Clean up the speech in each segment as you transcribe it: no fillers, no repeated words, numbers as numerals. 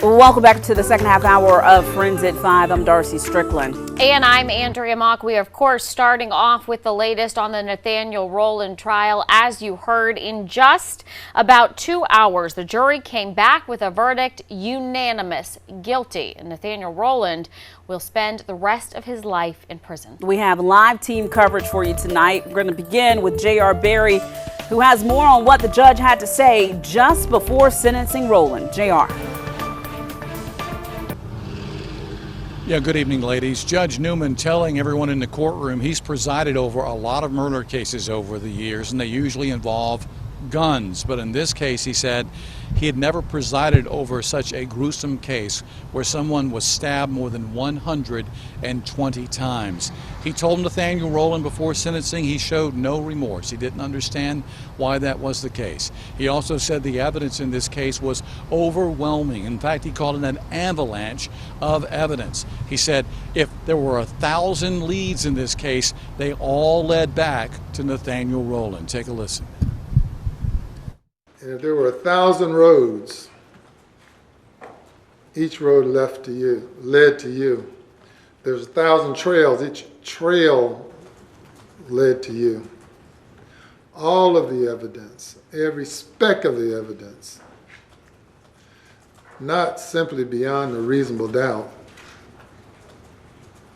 Welcome back to the second half hour of Friends at 5. I'm Darcy Strickland. And I'm Andrea Mock. We are, of course, starting off with the latest on the Nathaniel Rowland trial. As you heard, in just about 2 hours, the jury came back with a verdict, unanimous, guilty. And Nathaniel Rowland will spend the rest of his life in prison. We have live team coverage for you tonight. We're going to begin with J.R. Berry, who has more on what the judge had to say just before sentencing Rowland. J.R. Yeah, good evening, ladies. Judge Newman telling everyone in the courtroom he's presided over a lot of murder cases over the years, and they usually involve guns. But in this case, he said he had never presided over such a gruesome case where someone was stabbed more than 120 times. He told Nathaniel Rowland before sentencing he showed no remorse. He didn't understand why that was the case. He also said the evidence in this case was overwhelming. In fact, he called it an avalanche of evidence. He said if there were 1,000 leads in this case, they all led back to Nathaniel Rowland. Take a listen. And if there were 1,000 roads, each road led to you. There's 1,000 trails, each trail led to you. All of the evidence, every speck of the evidence, not simply beyond a reasonable doubt,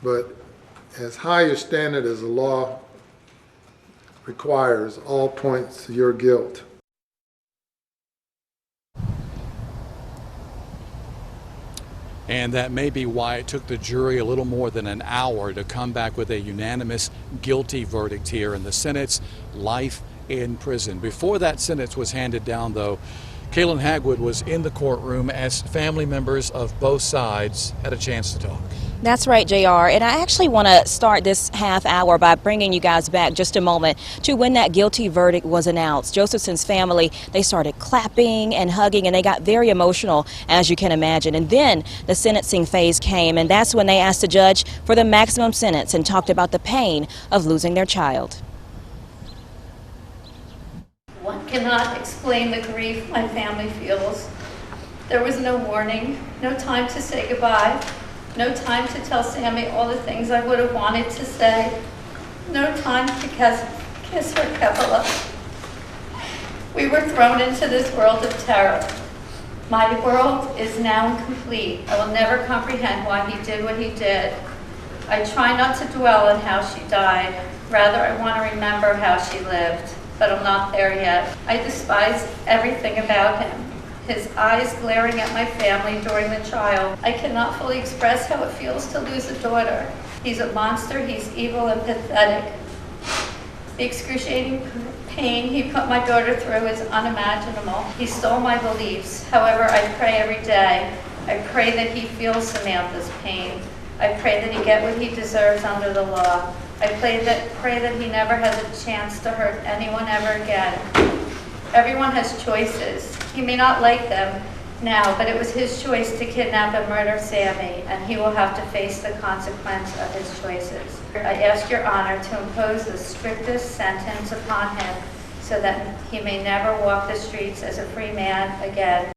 but as high a standard as the law requires, all points to your guilt. And that may be why it took the jury a little more than an hour to come back with a unanimous guilty verdict here. And the sentence, life in prison. Before that sentence was handed down, though, Kaylin Hagwood was in the courtroom as family members of both sides had a chance to talk. That's right, JR. And I actually want to start this half hour by bringing you guys back just a moment to when that guilty verdict was announced. Josephson's family, they started clapping and hugging, and they got very emotional, as you can imagine. And then the sentencing phase came, and that's when they asked the judge for the maximum sentence and talked about the pain of losing their child. One cannot explain the grief my family feels. There was no warning, no time to say goodbye. No time to tell Sammy all the things I would have wanted to say. No time to kiss her Kevela. We were thrown into this world of terror. My world is now incomplete. I will never comprehend why he did what he did. I try not to dwell on how she died. Rather, I want to remember how she lived, but I'm not there yet. I despise everything about him. His eyes glaring at my family during the trial. I cannot fully express how it feels to lose a daughter. He's a monster, he's evil and pathetic. The excruciating pain he put my daughter through is unimaginable. He stole my beliefs. However, I pray every day. I pray that he feels Samantha's pain. I pray that he get what he deserves under the law. I pray that he never has a chance to hurt anyone ever again. Everyone has choices. He may not like them now, but it was his choice to kidnap and murder Sammy, and he will have to face the consequence of his choices. I ask your honor to impose the strictest sentence upon him so that he may never walk the streets as a free man again.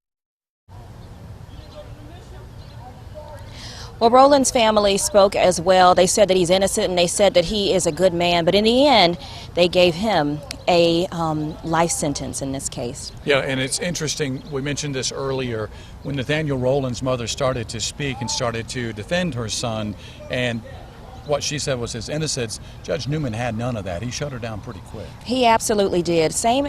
Well, Rowland's family spoke as well. They said that he's innocent, and they said that he is a good man. But in the end, they gave him a life sentence in this case. Yeah, and it's interesting. We mentioned this earlier when Nathaniel Rowland's mother started to speak and started to defend her son, and what she said was his innocence. Judge Newman had none of that. He shut her down pretty quick. He absolutely did. Same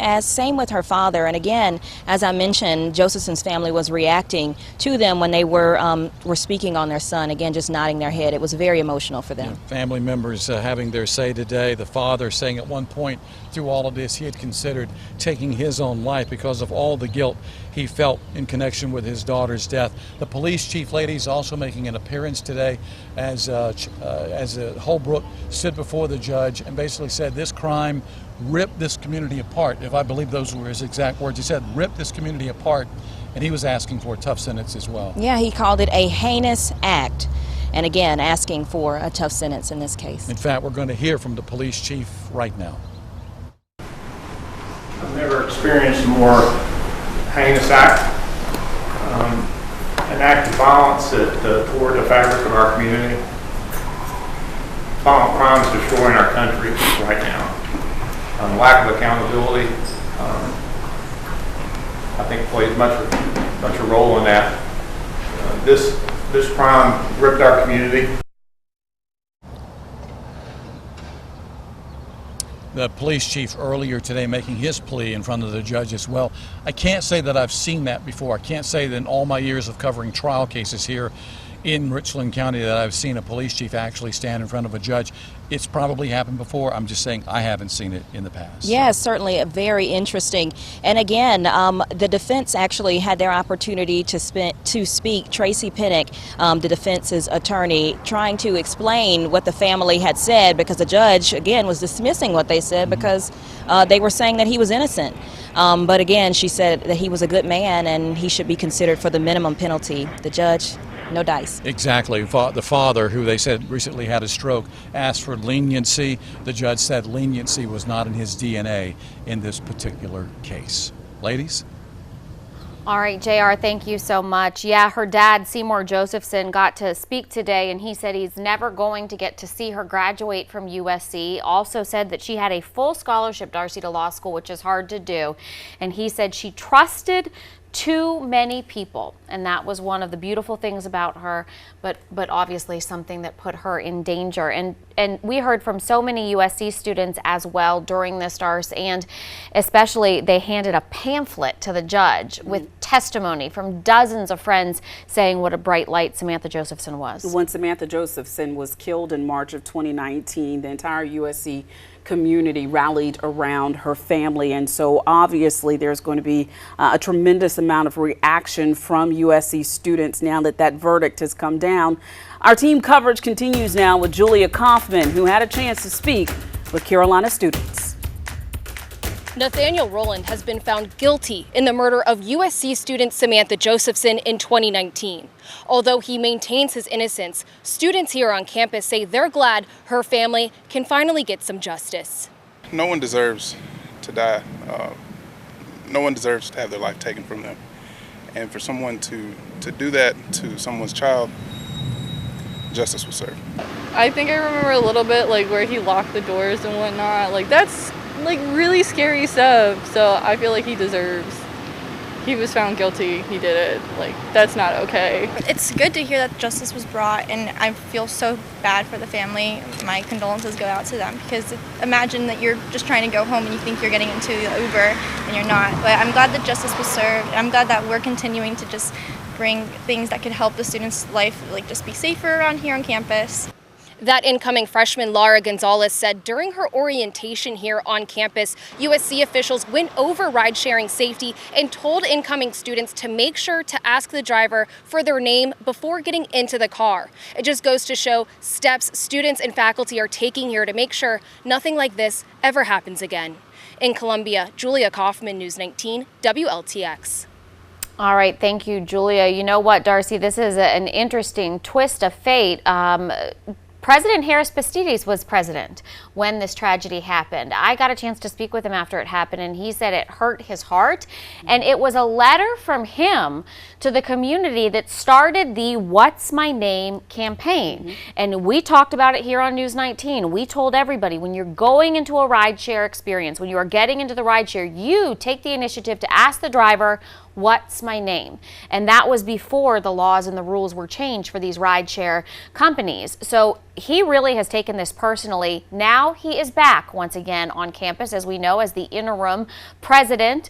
with her father. And again, as I mentioned, Josephson's family was reacting to them when they were speaking on their son. Again, just nodding their head. It was very emotional for them. Yeah, family members having their say today. The father saying at one point through all of this he had considered taking his own life because of all the guilt he felt in connection with his daughter's death. The police chief lady is also making an appearance today as Holbrook stood before the judge and basically said this crime ripped this community apart. If I believe those were his exact words, he said ripped this community apart, and he was asking for a tough sentence as well. Yeah, he called it a heinous act, and again asking for a tough sentence in this case. In fact, we're going to hear from the police chief right now. I've never experienced a more heinous act, an act of violence that toward the fabric of our community. Violent crime is destroying our country right now. Lack of accountability, I think, plays much a role in that. This crime ripped our community. The police chief earlier today making his plea in front of the judge as well. I can't say that I've seen that before. I can't say that in all my years of covering trial cases here in Richland County that I've seen a police chief actually stand in front of a judge. It's probably happened before. I'm just saying I haven't seen it in the past. Yes, certainly very interesting. And again, the defense actually had their opportunity to speak. Tracy Pinnock, the defense's attorney, trying to explain what the family had said, because the judge, again, was dismissing what they said because they were saying that he was innocent. But again, she said that he was a good man and he should be considered for the minimum penalty. The judge, no dice. Exactly. The father, who they said recently had a stroke, asked for leniency. The judge said leniency was not in his DNA in this particular case. Ladies? All right, JR, thank you so much. Yeah, her dad, Seymour Josephson, got to speak today, and he said he's never going to get to see her graduate from USC. Also said that she had a full scholarship, Darcy, to law school, which is hard to do. And he said she trusted too many people, and that was one of the beautiful things about her, but obviously something that put her in danger. And we heard from so many USC students as well during this, Darce, and especially they handed a pamphlet to the judge with testimony from dozens of friends saying what a bright light Samantha Josephson was. When Samantha Josephson was killed in March of 2019, the entire USC community rallied around her family, and so obviously there's going to be a tremendous amount of reaction from USC students now that that verdict has come down. Our team coverage continues now with Julia Kaufman, who had a chance to speak with Carolina students. Nathaniel Rowland has been found guilty in the murder of USC student Samantha Josephson in 2019. Although he maintains his innocence, students here on campus say they're glad her family can finally get some justice. No one deserves to die. No one deserves to have their life taken from them. And for someone to do that to someone's child, justice was served. I think I remember a little bit like where he locked the doors and whatnot. Like that's like really scary stuff. So I feel like he was found guilty. He did it. Like that's not okay. It's good to hear that justice was brought, and I feel so bad for the family. My condolences go out to them, because imagine that you're just trying to go home and you think you're getting into the Uber and you're not. But I'm glad that justice was served. And I'm glad that we're continuing to just bring things that could help the students' life, like just be safer around here on campus. That incoming freshman Laura Gonzalez said during her orientation here on campus, USC officials went over ride-sharing safety and told incoming students to make sure to ask the driver for their name before getting into the car. It just goes to show steps students and faculty are taking here to make sure nothing like this ever happens again. In Columbia, Julia Kaufman, News 19, WLTX. All right, thank you, Julia. You know what, Darcy, this is an interesting twist of fate. President Harris Bastides was president when this tragedy happened. I got a chance to speak with him after it happened, and he said it hurt his heart. And it was a letter from him to the community that started the What's My Name campaign. And we talked about it here on News 19. We told everybody, when you're going into a rideshare experience, when you are getting into the rideshare, you take the initiative to ask the driver, what's my name? And that was before the laws and the rules were changed for these rideshare companies. So he really has taken this personally. Now he is back once again on campus, as we know, as the interim president.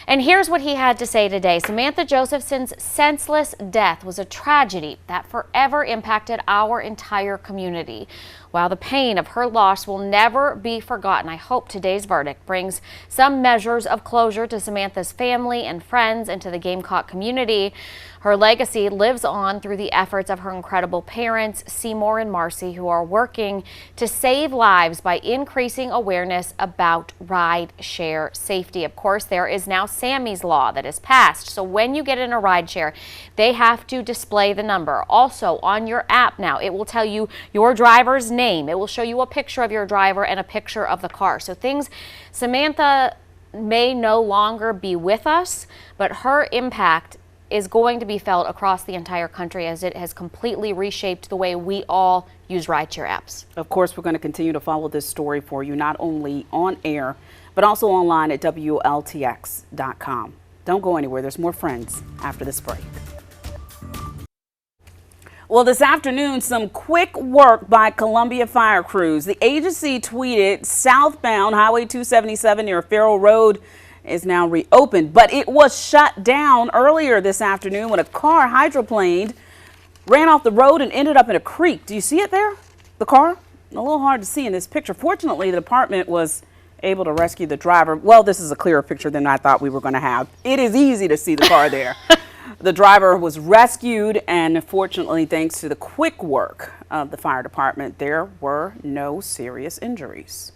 And here's what he had to say today. Samantha Josephson's senseless death was a tragedy that forever impacted our entire community. While the pain of her loss will never be forgotten, I hope today's verdict brings some measures of closure to Samantha's family and friends and to the Gamecock community. Her legacy lives on through the efforts of her incredible parents, Seymour and Marcy, who are working to save lives by increasing awareness about ride-share safety. Of course, there is now Sammy's Law that is passed. So when you get in a ride-share, they have to display the number. Also, on your app now, it will tell you your driver's name. It will show you a picture of your driver and a picture of the car. So Samantha may no longer be with us, but her impact is going to be felt across the entire country as it has completely reshaped the way we all use rideshare apps. Of course, we're going to continue to follow this story for you, not only on air, but also online at WLTX.com. Don't go anywhere. There's more Friends after this break. Well, this afternoon, some quick work by Columbia Fire Crews. The agency tweeted southbound Highway 277 near Farrell Road is now reopened, but it was shut down earlier this afternoon when a car hydroplaned, ran off the road and ended up in a creek. Do you see it there? The car? A little hard to see in this picture. Fortunately, the department was able to rescue the driver. Well, this is a clearer picture than I thought we were going to have. It is easy to see the car there. The driver was rescued, and fortunately, thanks to the quick work of the fire department, there were no serious injuries.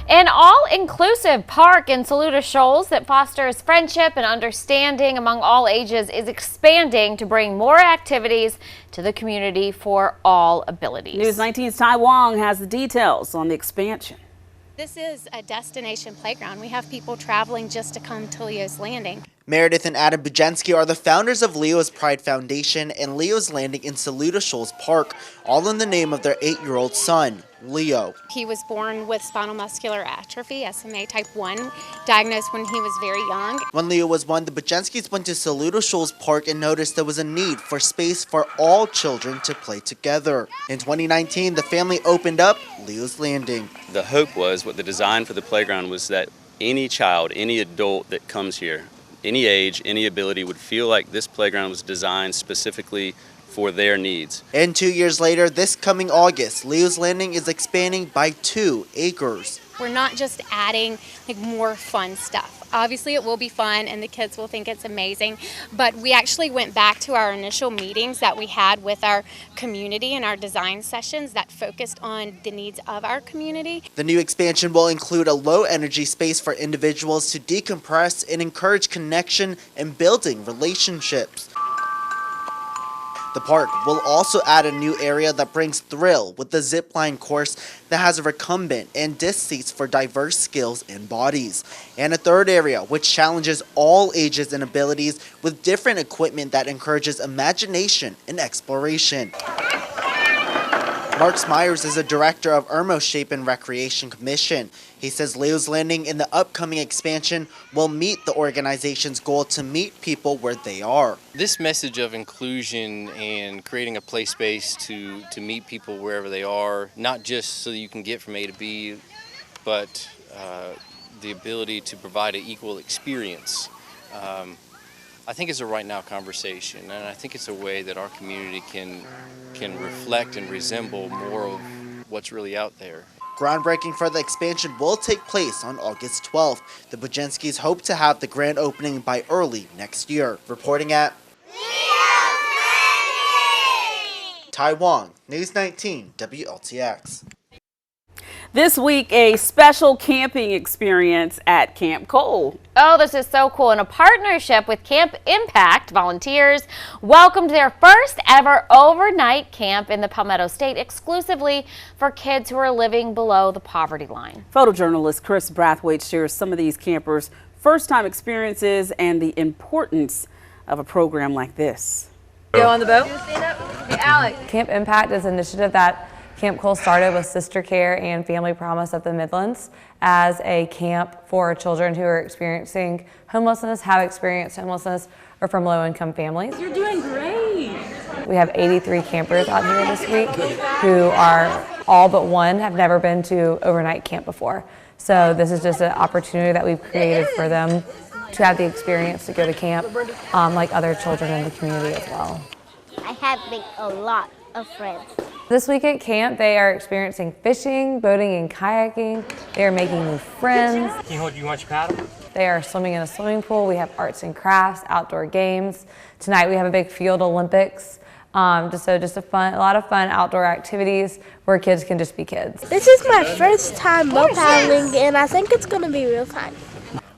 An all-inclusive park in Saluda Shoals that fosters friendship and understanding among all ages is expanding to bring more activities to the community for all abilities. News 19's Tai Wong has the details on the expansion. This is a destination playground. We have people traveling just to come to Leo's Landing. Meredith and Adam Bujensky are the founders of Leo's Pride Foundation and Leo's Landing in Saluda Shoals Park, all in the name of their 8-year-old son, Leo. He was born with spinal muscular atrophy, SMA type 1, diagnosed when he was very young. When Leo was 1, the Bujenskys went to Saluda Shoals Park and noticed there was a need for space for all children to play together. In 2019, the family opened up Leo's Landing. The hope was, what the design for the playground was, that any child, any adult that comes here, any age, any ability, would feel like this playground was designed specifically for their needs. And 2 years later, this coming August, Leo's Landing is expanding by 2 acres. We're not just adding more fun stuff. Obviously it will be fun and the kids will think it's amazing, but we actually went back to our initial meetings that we had with our community and our design sessions that focused on the needs of our community. The new expansion will include a low-energy space for individuals to decompress and encourage connection and building relationships. The park will also add a new area that brings thrill with the zipline course that has a recumbent and disc seats for diverse skills and bodies. And a third area which challenges all ages and abilities with different equipment that encourages imagination and exploration. Mark Myers is a director of Irmo Shape and Recreation Commission. He says Leo's Landing in the upcoming expansion will meet the organization's goal to meet people where they are. This message of inclusion and creating a play space to meet people wherever they are, not just so that you can get from A to B, but the ability to provide an equal experience. I think it's a right now conversation, and I think it's a way that our community can reflect and resemble more of what's really out there. Groundbreaking for the expansion will take place on August 12th. The Bujenskys hope to have the grand opening by early next year. Reporting at Tai Wong, News 19, WLTX. This week, a special camping experience at Camp Cole. Oh, this is so cool. In a partnership with Camp Impact, volunteers welcomed their first ever overnight camp in the Palmetto State exclusively for kids who are living below the poverty line. Photojournalist Chris Brathwaite shares some of these campers' first-time experiences and the importance of a program like this. Go on the boat? Hey, Alex. Camp Impact is an initiative that Camp Cole started with Sister Care and Family Promise of the Midlands as a camp for children who are experiencing homelessness, have experienced homelessness, or from low-income families. You're doing great. We have 83 campers out here this week who are, all but one, have never been to overnight camp before. So this is just an opportunity that we've created for them to have the experience to go to camp like other children in the community as well. I have made a lot of friends. This week at camp, they are experiencing fishing, boating, and kayaking. They are making new friends. Do you want your paddle? They are swimming in a swimming pool. We have arts and crafts, outdoor games. Tonight we have a big field Olympics. Just a lot of fun outdoor activities where kids can just be kids. This is my first time boat paddling, and I think it's going to be real fun.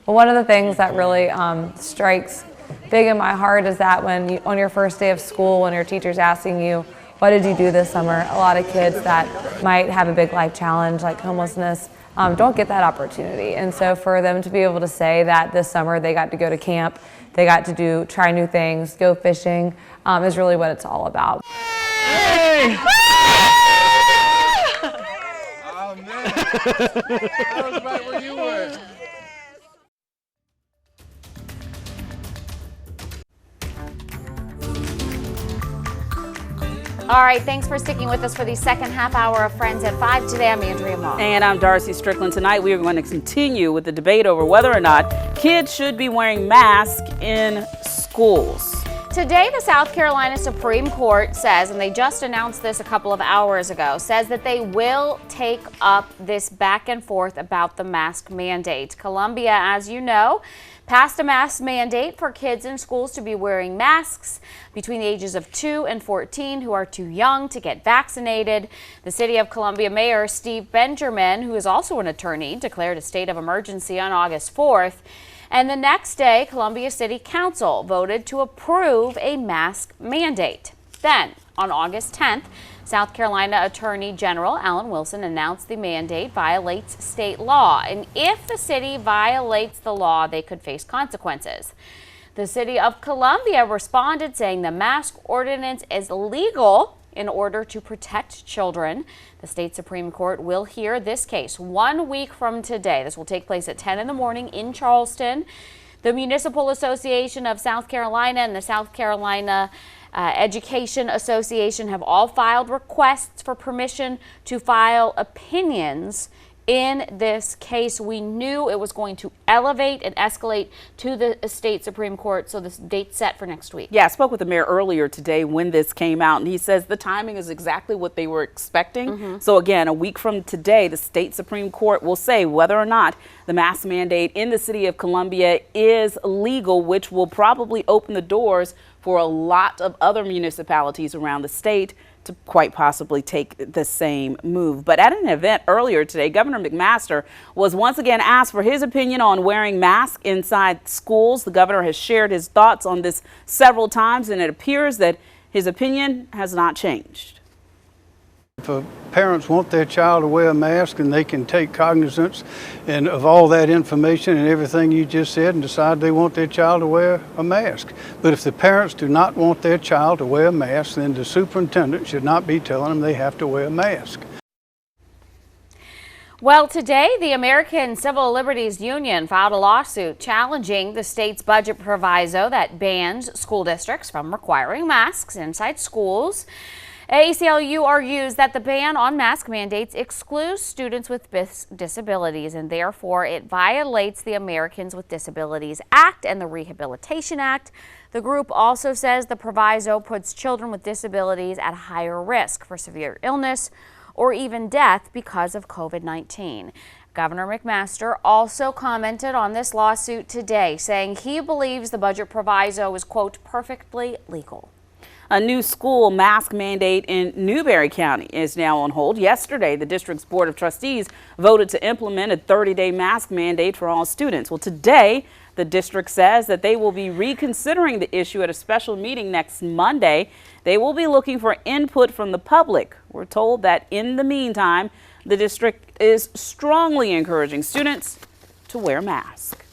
Well, one of the things that really strikes big in my heart is that when on your first day of school, when your teacher's asking you, what did you do this summer? A lot of kids that might have a big life challenge like homelessness don't get that opportunity. And so for them to be able to say that this summer they got to go to camp, they got to try new things, go fishing, is really what it's all about. Hey! Oh man, that was right where you were. All right, thanks for sticking with us for the second half hour of Friends at 5. Today, I'm Andrea Moss. And I'm Darcy Strickland. Tonight, we are going to continue with the debate over whether or not kids should be wearing masks in schools. Today, the South Carolina Supreme Court says, and they just announced this a couple of hours ago, says that they will take up this back and forth about the mask mandate. Columbia, as you know, passed a mask mandate for kids in schools to be wearing masks between the ages of 2 and 14 who are too young to get vaccinated. The City of Columbia Mayor Steve Benjamin, who is also an attorney, declared a state of emergency on August 4th. And the next day, Columbia City Council voted to approve a mask mandate. Then, on August 10th, South Carolina Attorney General Alan Wilson announced the mandate violates state law, and if the city violates the law, they could face consequences. The City of Columbia responded saying the mask ordinance is legal in order to protect children. The state Supreme Court will hear this case 1 week from today. This will take place at 10 in the morning in Charleston. The Municipal Association of South Carolina and the South Carolina Education Association have all filed requests for permission to file opinions in this case. We knew it was going to elevate and escalate to the state Supreme Court, so this date's set for next week. Yeah, I spoke with the mayor earlier today when this came out, and he says the timing is exactly what they were expecting. So again, a week from today, the state Supreme Court will say whether or not the mask mandate in the City of Columbia is legal, which will probably open the doors for a lot of other municipalities around the state to quite possibly take the same move. But at an event earlier today, Governor McMaster was once again asked for his opinion on wearing masks inside schools. The governor has shared his thoughts on this several times, and it appears that his opinion has not changed. If parents want their child to wear a mask, and they can take cognizance of all that information and everything you just said and decide they want their child to wear a mask. But if the parents do not want their child to wear a mask, then the superintendent should not be telling them they have to wear a mask. Well, today, the American Civil Liberties Union filed a lawsuit challenging the state's budget proviso that bans school districts from requiring masks inside schools. ACLU argues that the ban on mask mandates excludes students with disabilities, and therefore it violates the Americans with Disabilities Act and the Rehabilitation Act. The group also says the proviso puts children with disabilities at higher risk for severe illness or even death because of COVID-19. Governor McMaster also commented on this lawsuit today, saying he believes the budget proviso is, quote, perfectly legal. A new school mask mandate in Newberry County is now on hold. Yesterday, the district's Board of Trustees voted to implement a 30-day mask mandate for all students. Well, today, the district says that they will be reconsidering the issue at a special meeting next Monday. They will be looking for input from the public. We're told that in the meantime, the district is strongly encouraging students to wear masks.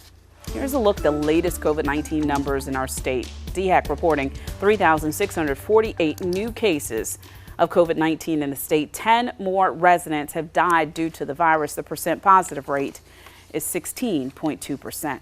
Here's a look at the latest COVID-19 numbers in our state. DHEC reporting 3,648 new cases of COVID-19 in the state. 10 more residents have died due to the virus. The percent positive rate is 16.2%.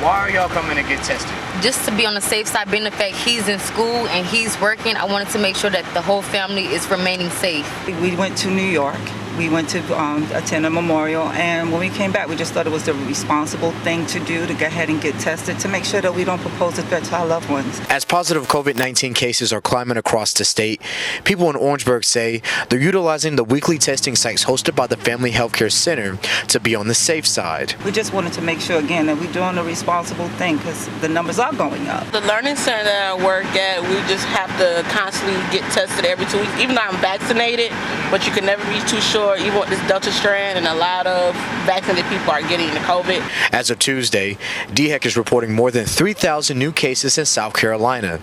Why are y'all coming to get tested? Just to be on the safe side, being the fact he's in school and he's working, I wanted to make sure that the whole family is remaining safe. We went to New York. We went to attend a memorial, and when we came back, we just thought it was the responsible thing to do to go ahead and get tested to make sure that we don't propose a threat to our loved ones. As positive COVID-19 cases are climbing across the state, people in Orangeburg say they're utilizing the weekly testing sites hosted by the Family Healthcare Center to be on the safe side. We just wanted to make sure, again, that we're doing the responsible thing because the numbers are going up. The learning center that I work at, we just have to constantly get tested every 2 weeks, even though I'm vaccinated, but you can never be too sure sure, even with this Delta strand, and a lot of vaccinated people are getting the COVID. As of Tuesday, DHEC is reporting more than 3,000 new cases in South Carolina.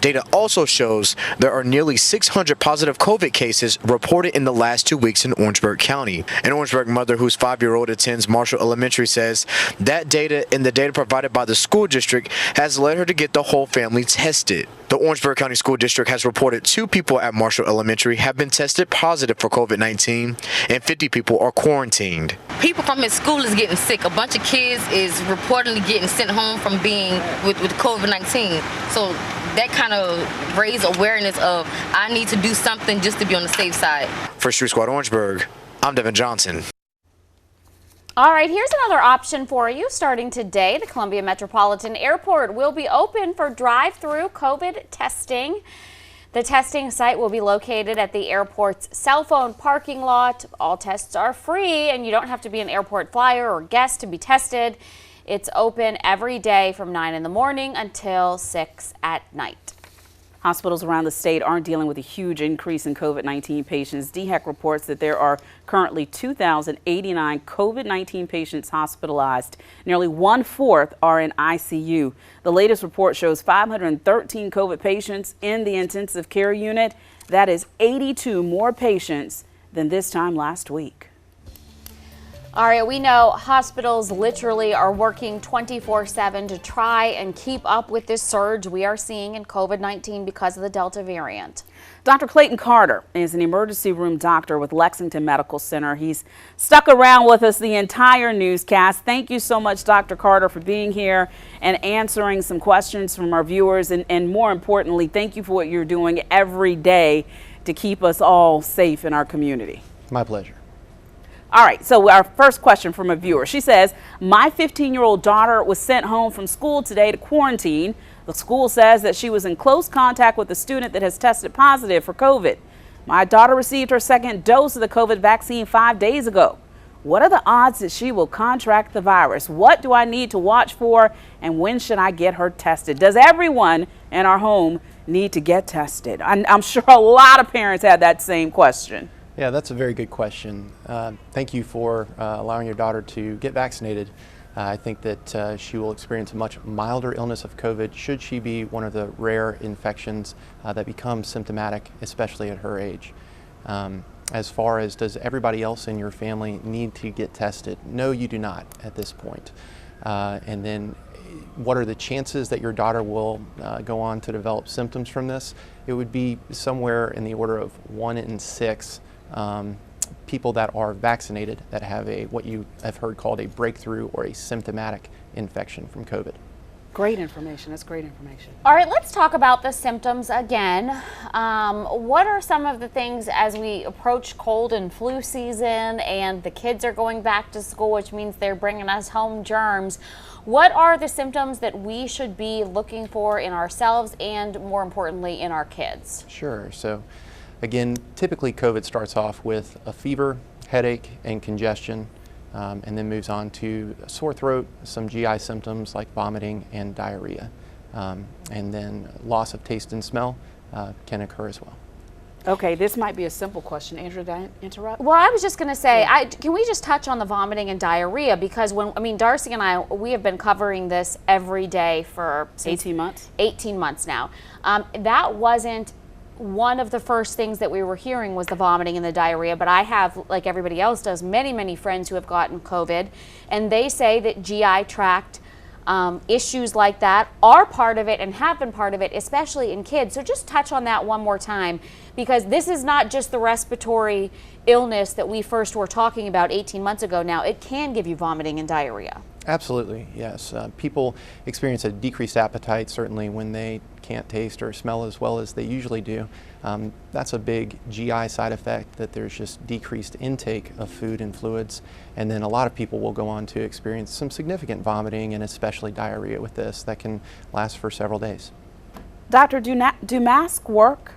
Data also shows there are nearly 600 positive COVID cases reported in the last 2 weeks in Orangeburg County. An Orangeburg mother whose 5-year-old attends Marshall Elementary says that data and the data provided by the school district has led her to get the whole family tested. The Orangeburg County School District has reported 2 people at Marshall Elementary have been tested positive for COVID-19 and 50 people are quarantined. People from his school is getting sick. A bunch of kids is reportedly getting sent home from being with COVID-19. So that kind of raised awareness of I need to do something just to be on the safe side. For Street Squad Orangeburg, I'm Devin Johnson. All right, here's another option for you. Starting today, the Columbia Metropolitan Airport will be open for drive-through COVID testing. The testing site will be located at the airport's cell phone parking lot. All tests are free, and you don't have to be an airport flyer or guest to be tested. It's open every day from 9 in the morning until 6 at night. Hospitals around the state aren't dealing with a huge increase in COVID-19 patients. DHEC reports that there are currently 2,089 COVID-19 patients hospitalized. Nearly 1/4 are in ICU. The latest report shows 513 COVID patients in the intensive care unit. That is 82 more patients than this time last week. All right, we know hospitals literally are working 24/7 to try and keep up with this surge we are seeing in COVID-19 because of the Delta variant. Dr. Clayton Carter is an emergency room doctor with Lexington Medical Center. He's stuck around with us the entire newscast. Thank you so much, Dr. Carter, for being here and answering some questions from our viewers. And more importantly, thank you for what you're doing every day to keep us all safe in our community. My pleasure. All right, so our first question from a viewer. She says, my 15-year-old daughter was sent home from school today to quarantine. The school says that she was in close contact with a student that has tested positive for COVID. My daughter received her second dose of the COVID vaccine 5 days ago. What are the odds that she will contract the virus? What do I need to watch for, and when should I get her tested? Does everyone in our home need to get tested? I'm sure a lot of parents have that same question. Yeah, that's a very good question. Thank you for allowing your daughter to get vaccinated. I think that she will experience a much milder illness of COVID should she be one of the rare infections that become symptomatic, especially at her age. As far as does everybody else in your family need to get tested? No, you do not at this point. And then what are the chances that your daughter will go on to develop symptoms from this? It would be somewhere in the order of 1 in 6 people that are vaccinated that have what you have heard called a breakthrough or a symptomatic infection from COVID. Great information. That's great information. All right, let's talk about the symptoms again. What are some of the things as we approach cold and flu season and the kids are going back to school, which means they're bringing us home germs? What are the symptoms that we should be looking for in ourselves and, more importantly, in our kids? Sure. So again, typically COVID starts off with a fever, headache, and congestion, and then moves on to a sore throat, some GI symptoms like vomiting and diarrhea. And then loss of taste and smell can occur as well. Okay, this might be a simple question. Andrew, did I interrupt? Well, I was just going to say, can we just touch on the vomiting and diarrhea? Because Darcy and I, we have been covering this every day for 18 months. 18 months now. That wasn't one of the first things that we were hearing was the vomiting and the diarrhea, but I have, like everybody else does, many friends who have gotten COVID, and they say that GI tract issues like that are part of it and have been part of it, especially in kids. So just touch on that one more time, because this is not just the respiratory illness that we first were talking about 18 months ago. Now it can give you vomiting and diarrhea. Absolutely, yes. People experience a decreased appetite certainly when they can't taste or smell as well as they usually do. That's a big GI side effect, that there's just decreased intake of food and fluids. And then a lot of people will go on to experience some significant vomiting and especially diarrhea with this that can last for several days. Doctor, do masks work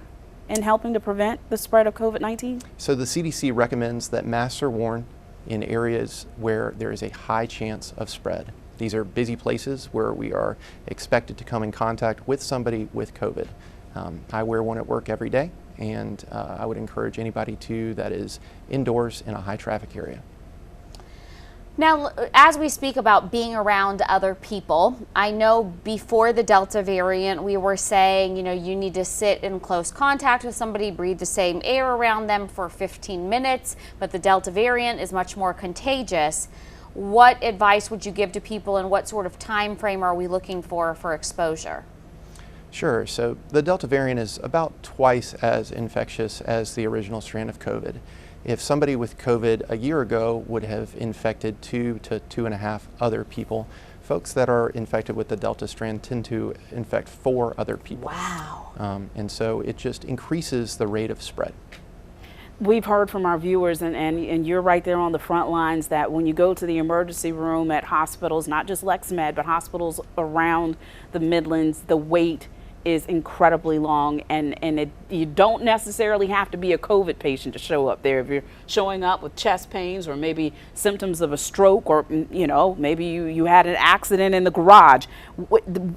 in helping to prevent the spread of COVID-19? So the CDC recommends that masks are worn in areas where there is a high chance of spread. These are busy places where we are expected to come in contact with somebody with COVID. I wear one at work every day, and I would encourage anybody to that is indoors in a high traffic area. Now, as we speak about being around other people, I know before the Delta variant, we were saying, you know, you need to sit in close contact with somebody, breathe the same air around them for 15 minutes, but the Delta variant is much more contagious. What advice would you give to people, and what sort of time frame are we looking for exposure? Sure. So the Delta variant is about twice as infectious as the original strand of COVID. If somebody with COVID a year ago would have infected 2 to 2.5 other people, folks that are infected with the Delta strand tend to infect 4 other people. Wow. And so it just increases the rate of spread. We've heard from our viewers, and you're right there on the front lines, that when you go to the emergency room at hospitals, not just LexMed, but hospitals around the Midlands, the wait is incredibly long, and you don't necessarily have to be a COVID patient to show up there. If you're showing up with chest pains or maybe symptoms of a stroke, or you know, maybe you had an accident in the garage.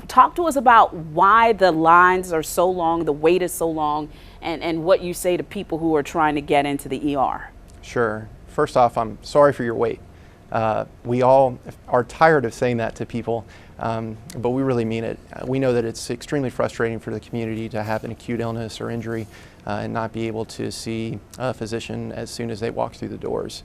Talk to us about why the lines are so long, the wait is so long, and what you say to people who are trying to get into the ER. Sure. First off, I'm sorry for your wait. We all are tired of saying that to people, but we really mean it. We know that it's extremely frustrating for the community to have an acute illness or injury and not be able to see a physician as soon as they walk through the doors.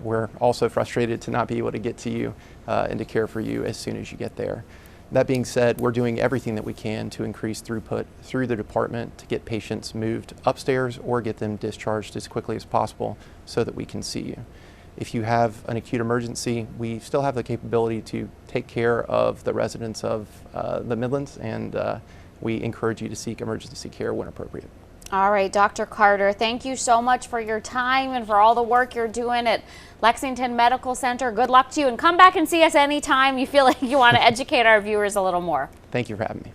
We're also frustrated to not be able to get to you and to care for you as soon as you get there. That being said, we're doing everything that we can to increase throughput through the department to get patients moved upstairs or get them discharged as quickly as possible so that we can see you. If you have an acute emergency, we still have the capability to take care of the residents of the Midlands, and we encourage you to seek emergency care when appropriate. All right, Dr. Carter, thank you so much for your time and for all the work you're doing at Lexington Medical Center. Good luck to you, and come back and see us anytime you feel like you want to educate our viewers a little more. Thank you for having me.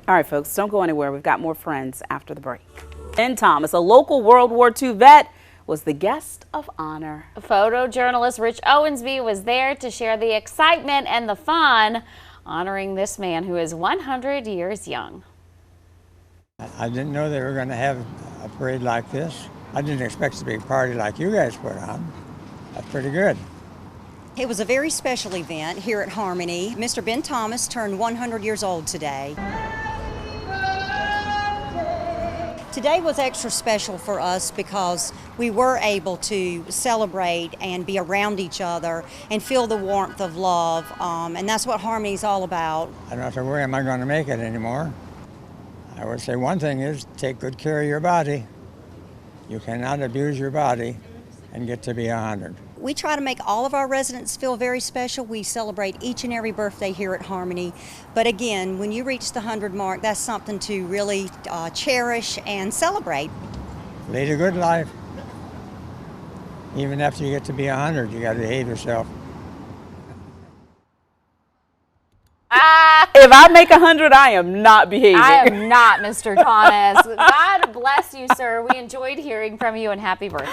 All right, folks, don't go anywhere. We've got more Friends after the break. Ben Thomas, a local World War II vet, was the guest of honor. Photojournalist Rich Owensby was there to share the excitement and the fun honoring this man who is 100 years young. I didn't know they were going to have a parade like this. I didn't expect it to be a party like you guys put on. That's pretty good. It was a very special event here at Harmony. Mr. Ben Thomas turned 100 years old today. Today was extra special for us because we were able to celebrate and be around each other and feel the warmth of love, and that's what Harmony is all about. I don't have to worry, am I going to make it anymore? I would say one thing is take good care of your body. You cannot abuse your body and get to be 100. We try to make all of our residents feel very special. We celebrate each and every birthday here at Harmony. But again, when you reach the 100 mark, that's something to really cherish and celebrate. Lead a good life. Even after you get to be 100, you got to behave yourself. If I make 100, I am not behaving. I am not, Mr. Thomas. God bless you, sir. We enjoyed hearing from you, and happy birthday.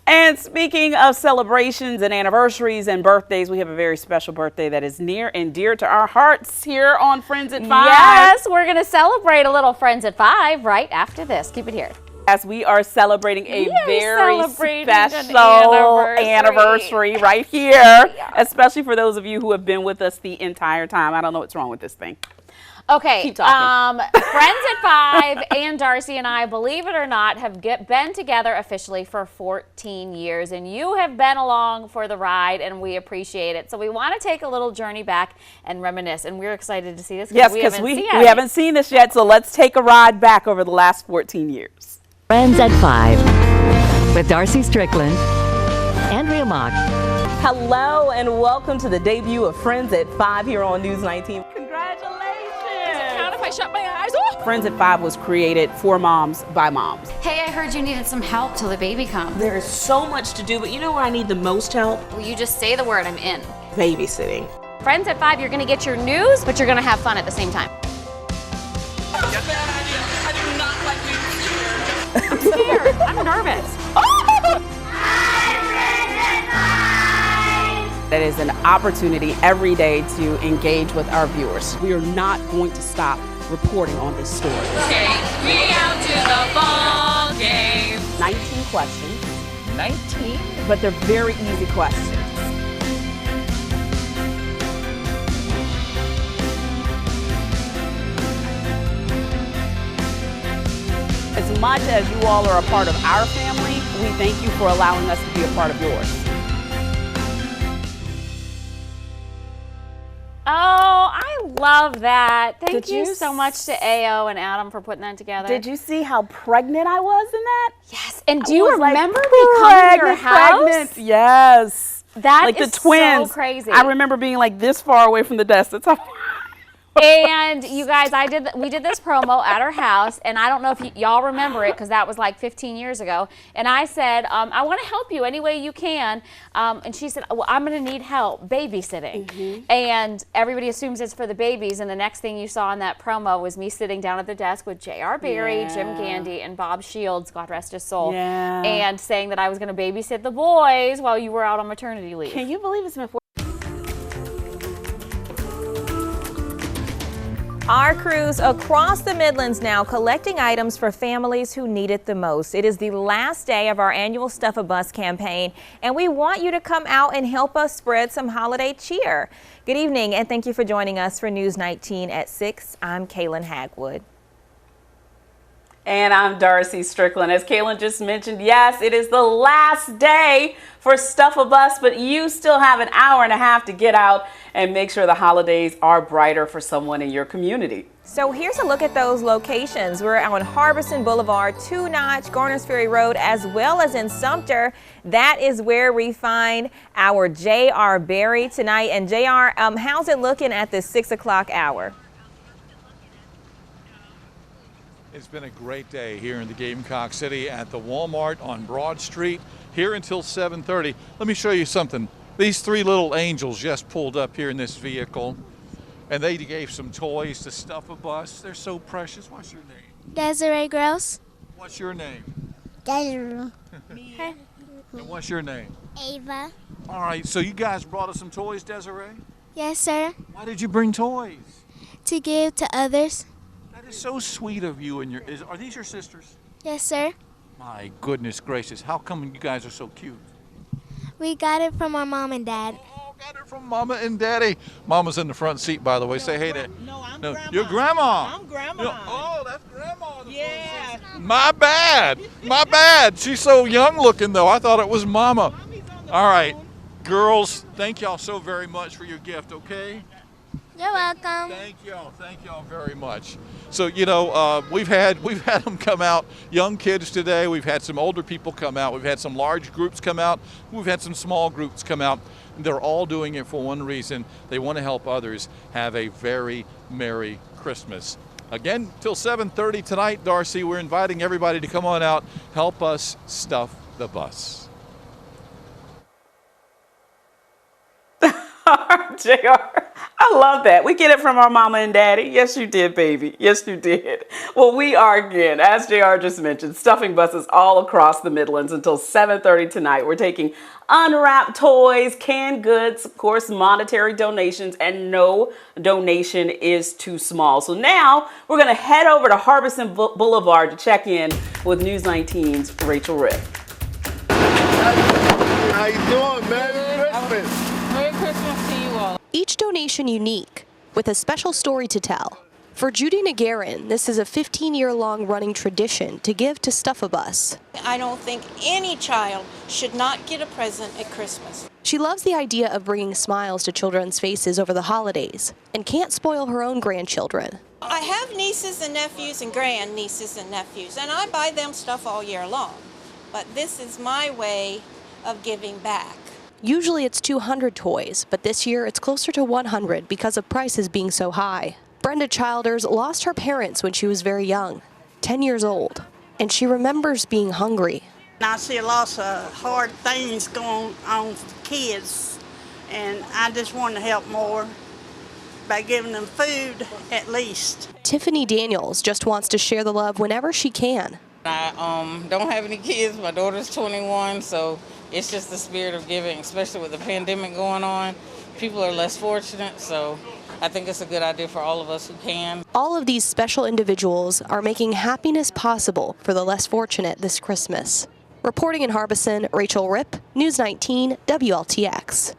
And speaking of celebrations and anniversaries and birthdays, we have a very special birthday that is near and dear to our hearts here on Friends at 5. Yes, we're going to celebrate a little Friends at 5 right after this. Keep it here. As we are celebrating a very special anniversary right here, especially for those of you who have been with us the entire time. I don't know what's wrong with this thing. Okay, keep talking. Friends at 5 and Darcy and I, believe it or not, have been together officially for 14 years, and you have been along for the ride, and we appreciate it. So we want to take a little journey back and reminisce, and we're excited to see this. Yes, because we haven't seen this yet, so let's take a ride back over the last 14 years. Friends at 5 with Darcy Strickland, Andrea Mock. Hello and welcome to the debut of Friends at 5 here on News 19. Congratulations! Count if I shut my eyes. Oh! Friends at 5 was created for moms by moms. Hey, I heard you needed some help till the baby comes. There is so much to do, but you know where I need the most help? Will you just say the word? I'm in. Babysitting. Friends at 5, you're going to get your news, but you're going to have fun at the same time. I'm scared. I'm nervous. That is an opportunity every day to engage with our viewers. We are not going to stop reporting on this story. Take me out to the ball game. 19 questions. 19? But they're very easy questions. As much as you all are a part of our family, we thank you for allowing us to be a part of yours. Oh, I love that. Thank Did you you so much to AO and Adam for putting that together. Did you see how pregnant I was in that? Yes. And do you remember me coming to your Pregnant, house? pregnant. Yes. That like is the twins. so crazy. I remember being like this far away from the desk. That's how. And you guys, we did this promo at our house, and I don't know if y'all remember it because that was like 15 years ago. And I said, I want to help you any way you can. And she said, well, I'm going to need help babysitting. And everybody assumes it's for the babies. And the next thing you saw in that promo was me sitting down at the desk with J.R. Berry, Jim Gandy, and Bob Shields, God rest his soul, and saying that I was going to babysit the boys while you were out on maternity leave. Can you believe it's been 4 Our crews across the Midlands now collecting items for families who need it the most. It is the last day of our annual Stuff a Bus campaign, and we want you to come out and help us spread some holiday cheer. Good evening, and thank you for joining us for News 19 at 6. I'm Kaylin Hagwood. And I'm Darcy Strickland. As Kaylin just mentioned, yes, it is the last day for Stuff a Bus, but you still have an hour and a half to get out and make sure the holidays are brighter for someone in your community. So here's a look at those locations. We're on Harbison Boulevard, Two Notch, Garners Ferry Road, as well as in Sumter. That is where we find our J.R. Berry tonight. And J.R., how's it looking at the 6 o'clock hour? It's been a great day here in the Gamecock City at the Walmart on Broad Street, here until 7:30. Let me show you something. These three little angels just pulled up here in this vehicle, and they gave some toys to Stuff a Bus. They're so precious. What's your name? Desiree Gross. What's your name? Desiree. And what's your name? Ava. All right, so you guys brought us some toys, Desiree? Yes, sir. Why did you bring toys? To give to others. That is so sweet of you. And are these your sisters? Yes, sir. My goodness gracious, how come you guys are so cute? We got it from our mom and dad. Oh, got it from Mama and Daddy. Mama's in the front seat, by the way. Say hey to. No, I'm Grandma. Your grandma. I'm Grandma. Oh, that's Grandma. Yeah. My bad. My bad. She's so young looking, though. I thought it was Mama. All right, girls, thank y'all so very much for your gift, okay? You're welcome. Thank y'all very much. So we've had them come out, young kids today. We've had some older people come out. We've had some large groups come out. We've had some small groups come out. They're all doing it for one reason: they want to help others have a very Merry Christmas. Again, till 7:30 tonight, Darcy. We're inviting everybody to come on out, help us stuff the bus. JR, I love that. We get it from our mama and daddy. Yes, you did, baby. Yes, you did. Well, we are, again, as JR just mentioned, stuffing buses all across the Midlands until 7:30 tonight. We're taking unwrapped toys, canned goods, of course, monetary donations, and no donation is too small. So now we're going to head over to Harbison Boulevard to check in with News 19's Rachel Ripp. How you doing, man? Christmas. Merry Christmas to you all. Each donation unique, with a special story to tell. For Judy Nagarin, this is a 15-year-long running tradition to give to Stuff a Bus. I don't think any child should not get a present at Christmas. She loves the idea of bringing smiles to children's faces over the holidays and can't spoil her own grandchildren. I have nieces and nephews and grandnieces and nephews, and I buy them stuff all year long. But this is my way of giving back. Usually it's 200 toys, but this year it's closer to 100 because of prices being so high. Brenda Childers lost her parents when she was very young, 10 years old, and she remembers being hungry. I see lots of hard things going on for kids, and I just want to help more by giving them food at least. Tiffany Daniels just wants to share the love whenever she can. I don't have any kids. My daughter's 21, so it's just the spirit of giving, especially with the pandemic going on. People are less fortunate, so I think it's a good idea for all of us who can. All of these special individuals are making happiness possible for the less fortunate this Christmas. Reporting in Harbison, Rachel Ripp, News 19 WLTX.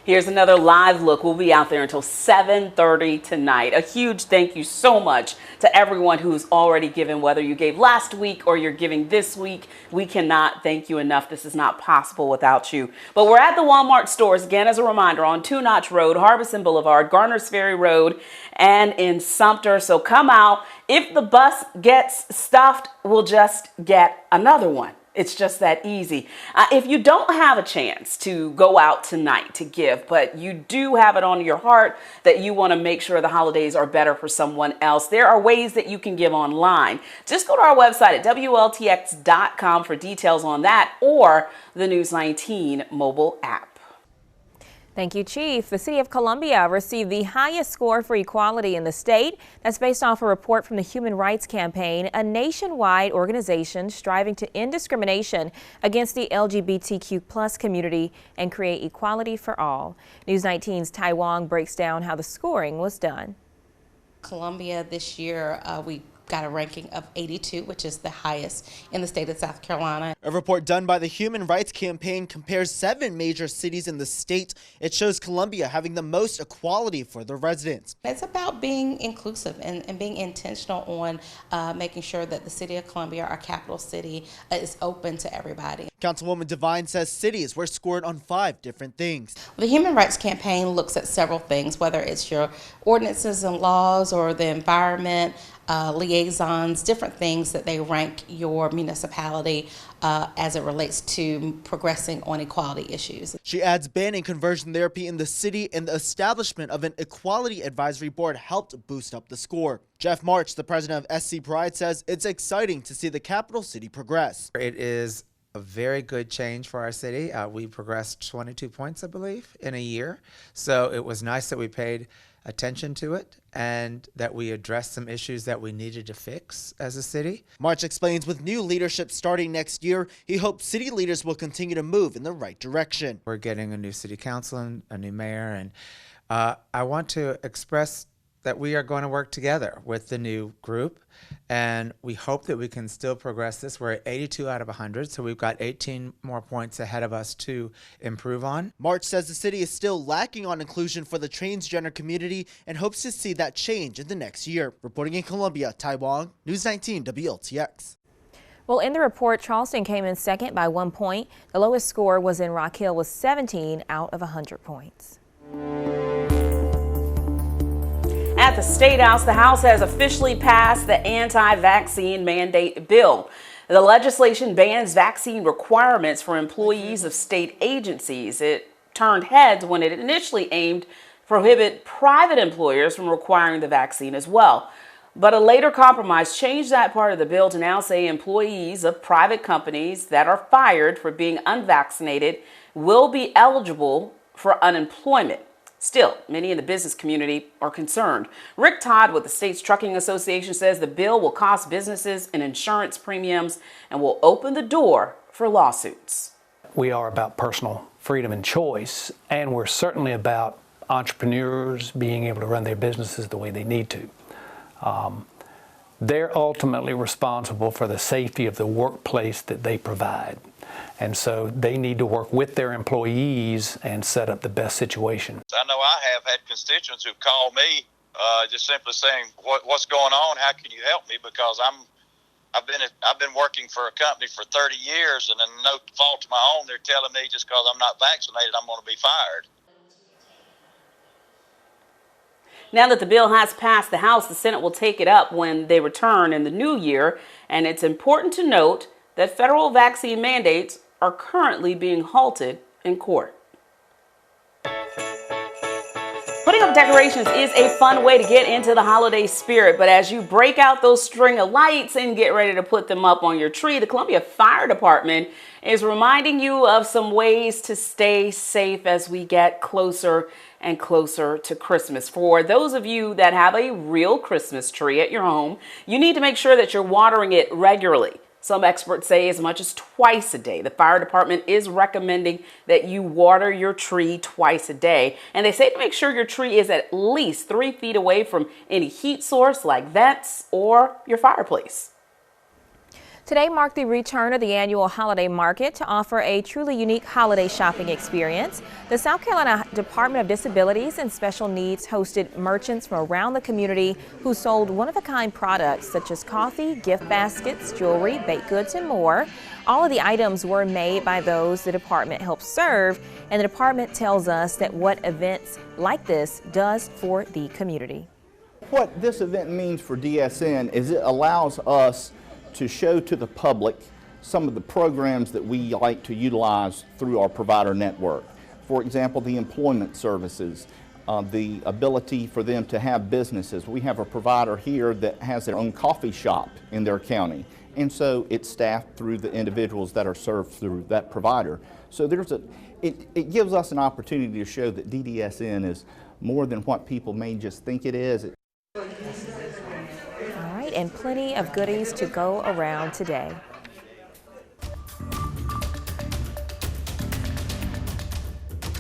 Here's another live look. We'll be out there until 7:30 tonight. A huge thank you so much to everyone who's already given, whether you gave last week or you're giving this week. We cannot thank you enough. This is not possible without you. But we're at the Walmart stores, again, as a reminder, on Two Notch Road, Harbison Boulevard, Garners Ferry Road, and in Sumter. So come out. If the bus gets stuffed, we'll just get another one. It's just that easy. If you don't have a chance to go out tonight to give, but you do have it on your heart that you want to make sure the holidays are better for someone else, there are ways that you can give online. Just go to our website at WLTX.com for details on that, or the News 19 mobile app. Thank you, Chief. The City of Columbia received the highest score for equality in the state. That's based off a report from the Human Rights Campaign, a nationwide organization striving to end discrimination against the LGBTQ+ community and create equality for all. News 19's Tai Wong breaks down how the scoring was done. Columbia this year, we got a ranking of 82, which is the highest in the state of South Carolina. A report done by the Human Rights Campaign compares 7 major cities in the state. It shows Columbia having the most equality for their residents. It's about being inclusive and being intentional on making sure that the city of Columbia, our capital city, is open to everybody. Councilwoman Devine says cities were scored on 5 different things. The Human Rights Campaign looks at several things, whether it's your ordinances and laws or the environment, liaisons, different things that they rank your municipality as it relates to progressing on equality issues. She adds banning conversion therapy in the city and the establishment of an equality advisory board helped boost up the score. Jeff March, the president of SC Pride, says it's exciting to see the capital city progress. It is a very good change for our city. We progressed 22 points, I believe, in a year. So it was nice that we paid attention to it and that we addressed some issues that we needed to fix as a city. March explains with new leadership starting next year, he hopes city leaders will continue to move in the right direction. We're getting a new city council and a new mayor, and I want to express that we are going to work together with the new group, and we hope that we can still progress this. We're at 82 out of 100, so we've got 18 more points ahead of us to improve on. March says the city is still lacking on inclusion for the transgender community and hopes to see that change in the next year. Reporting in Columbia, Tai Wong, News 19 WLTX. Well, in the report, Charleston came in second by 1 point. The lowest score was in Rock Hill with 17 out of 100 points. At the State House, the House has officially passed the anti-vaccine mandate bill. The legislation bans vaccine requirements for employees of state agencies. It turned heads when it initially aimed to prohibit private employers from requiring the vaccine as well. But a later compromise changed that part of the bill to now say employees of private companies that are fired for being unvaccinated will be eligible for unemployment. Still, many in the business community are concerned. Rick Todd with the State's Trucking Association says the bill will cost businesses and insurance premiums and will open the door for lawsuits. We are about personal freedom and choice, and we're certainly about entrepreneurs being able to run their businesses the way they need to. They're ultimately responsible for the safety of the workplace that they provide. And so they need to work with their employees and set up the best situation. I know I have had constituents who've called me just simply saying, what's going on? How can you help me? Because I've been working for a company for 30 years, and then no fault of my own, they're telling me just because I'm not vaccinated, I'm going to be fired. Now that the bill has passed the House, the Senate will take it up when they return in the new year. And it's important to note that federal vaccine mandates are currently being halted in court. Putting up decorations is a fun way to get into the holiday spirit, but as you break out those string of lights and get ready to put them up on your tree, the Columbia Fire Department is reminding you of some ways to stay safe as we get closer and closer to Christmas. For those of you that have a real Christmas tree at your home, you need to make sure that you're watering it regularly. Some experts say as much as twice a day. The fire department is recommending that you water your tree twice a day. And they say to make sure your tree is at least 3 feet away from any heat source like vents or your fireplace. Today marked the return of the annual holiday market to offer a truly unique holiday shopping experience. The South Carolina Department of Disabilities and Special Needs hosted merchants from around the community who sold one-of-a-kind products such as coffee, gift baskets, jewelry, baked goods, and more. All of the items were made by those the department helps serve, and the department tells us that what events like this does for the community. What this event means for DSN is it allows us to show to the public some of the programs that we like to utilize through our provider network. For example, the employment services, the ability for them to have businesses. We have a provider here that has their own coffee shop in their county, and so it's staffed through the individuals that are served through that provider. So it gives us an opportunity to show that DDSN is more than what people may just think it is. And plenty of goodies to go around today.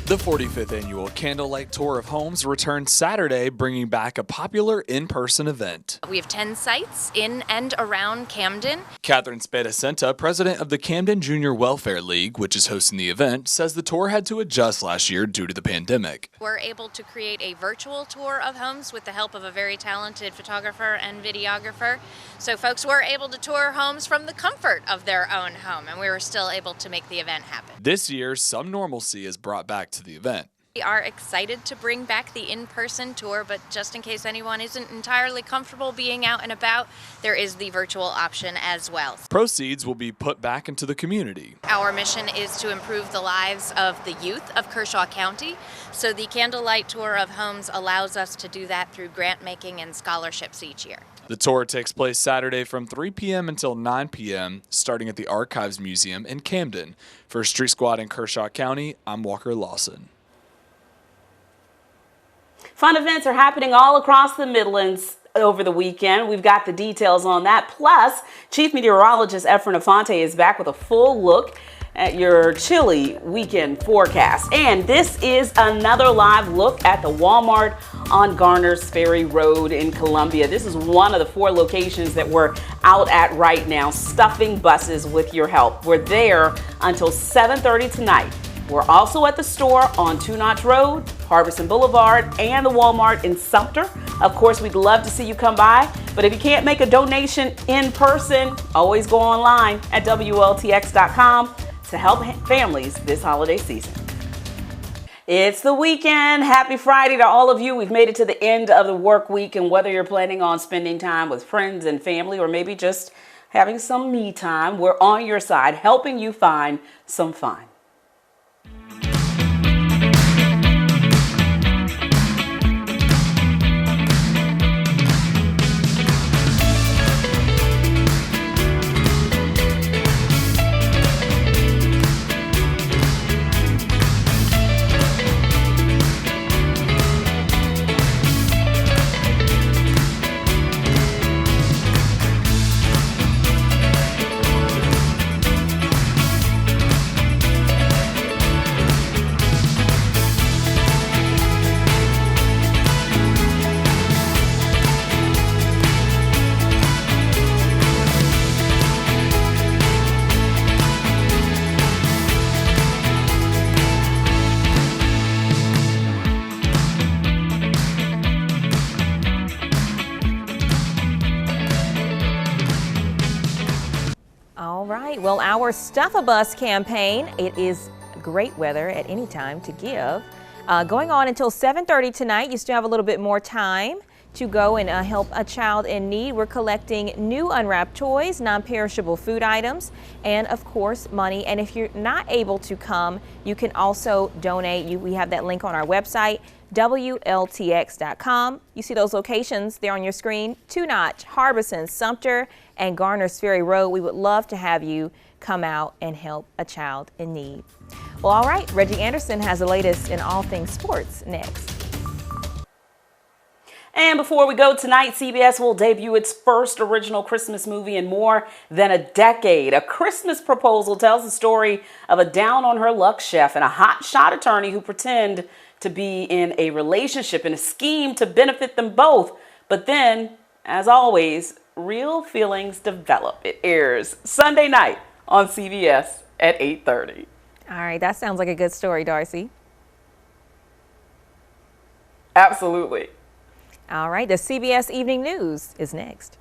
The 45th annual Candlelight Tour of Homes returned Saturday, bringing back a popular in-person event. We have 10 sites in and around Camden. Catherine Spadacenta, president of the Camden Junior Welfare League, which is hosting the event, says the tour had to adjust last year due to the pandemic. We're able to create a virtual tour of homes with the help of a very talented photographer and videographer. So folks were able to tour homes from the comfort of their own home, and we were still able to make the event happen. This year, some normalcy is brought back to the event. We are excited to bring back the in-person tour, but just in case anyone isn't entirely comfortable being out and about, there is the virtual option as well. Proceeds will be put back into the community. Our mission is to improve the lives of the youth of Kershaw County, so the Candlelight Tour of Homes allows us to do that through grant making and scholarships each year. The tour takes place Saturday from 3 p.m. until 9 p.m., starting at the Archives Museum in Camden. For Street Squad in Kershaw County, I'm Walker Lawson. Fun events are happening all across the Midlands over the weekend. We've got the details on that. Plus, Chief Meteorologist Efren Afante is back with a full look at your chilly weekend forecast. And this is another live look at the Walmart on Garners Ferry Road in Columbia. This is one of the 4 locations that we're out at right now, stuffing buses with your help. We're there until 7:30 tonight. We're also at the store on Two Notch Road, Harbison Boulevard, and the Walmart in Sumter. Of course, we'd love to see you come by, but if you can't make a donation in person, always go online at WLTX.com to help families this holiday season. It's the weekend. Happy Friday to all of you. We've made it to the end of the work week, and whether you're planning on spending time with friends and family or maybe just having some me time, we're on your side, helping you find some fun. Well, our Stuff a Bus campaign, it is great weather at any time to give. Going on until 7:30 tonight. You still have a little bit more time to go and help a child in need. We're collecting new unwrapped toys, non-perishable food items, and of course money. And if you're not able to come, you can also donate. We have that link on our website, WLTX.com. You see those locations there on your screen: Two Notch, Harbison, Sumter, and Garners Ferry Road. We would love to have you come out and help a child in need. Well, all right, Reggie Anderson has the latest in all things sports next. And before we go tonight, CBS will debut its first original Christmas movie in more than a decade. A Christmas Proposal tells the story of a down-on-her-luck chef and a hotshot attorney who pretend to be in a relationship in a scheme to benefit them both. But then, as always, real feelings develop. It airs Sunday night on CBS at 8:30. All right, that sounds like a good story, Darcy. Absolutely. All right, the CBS Evening News is next.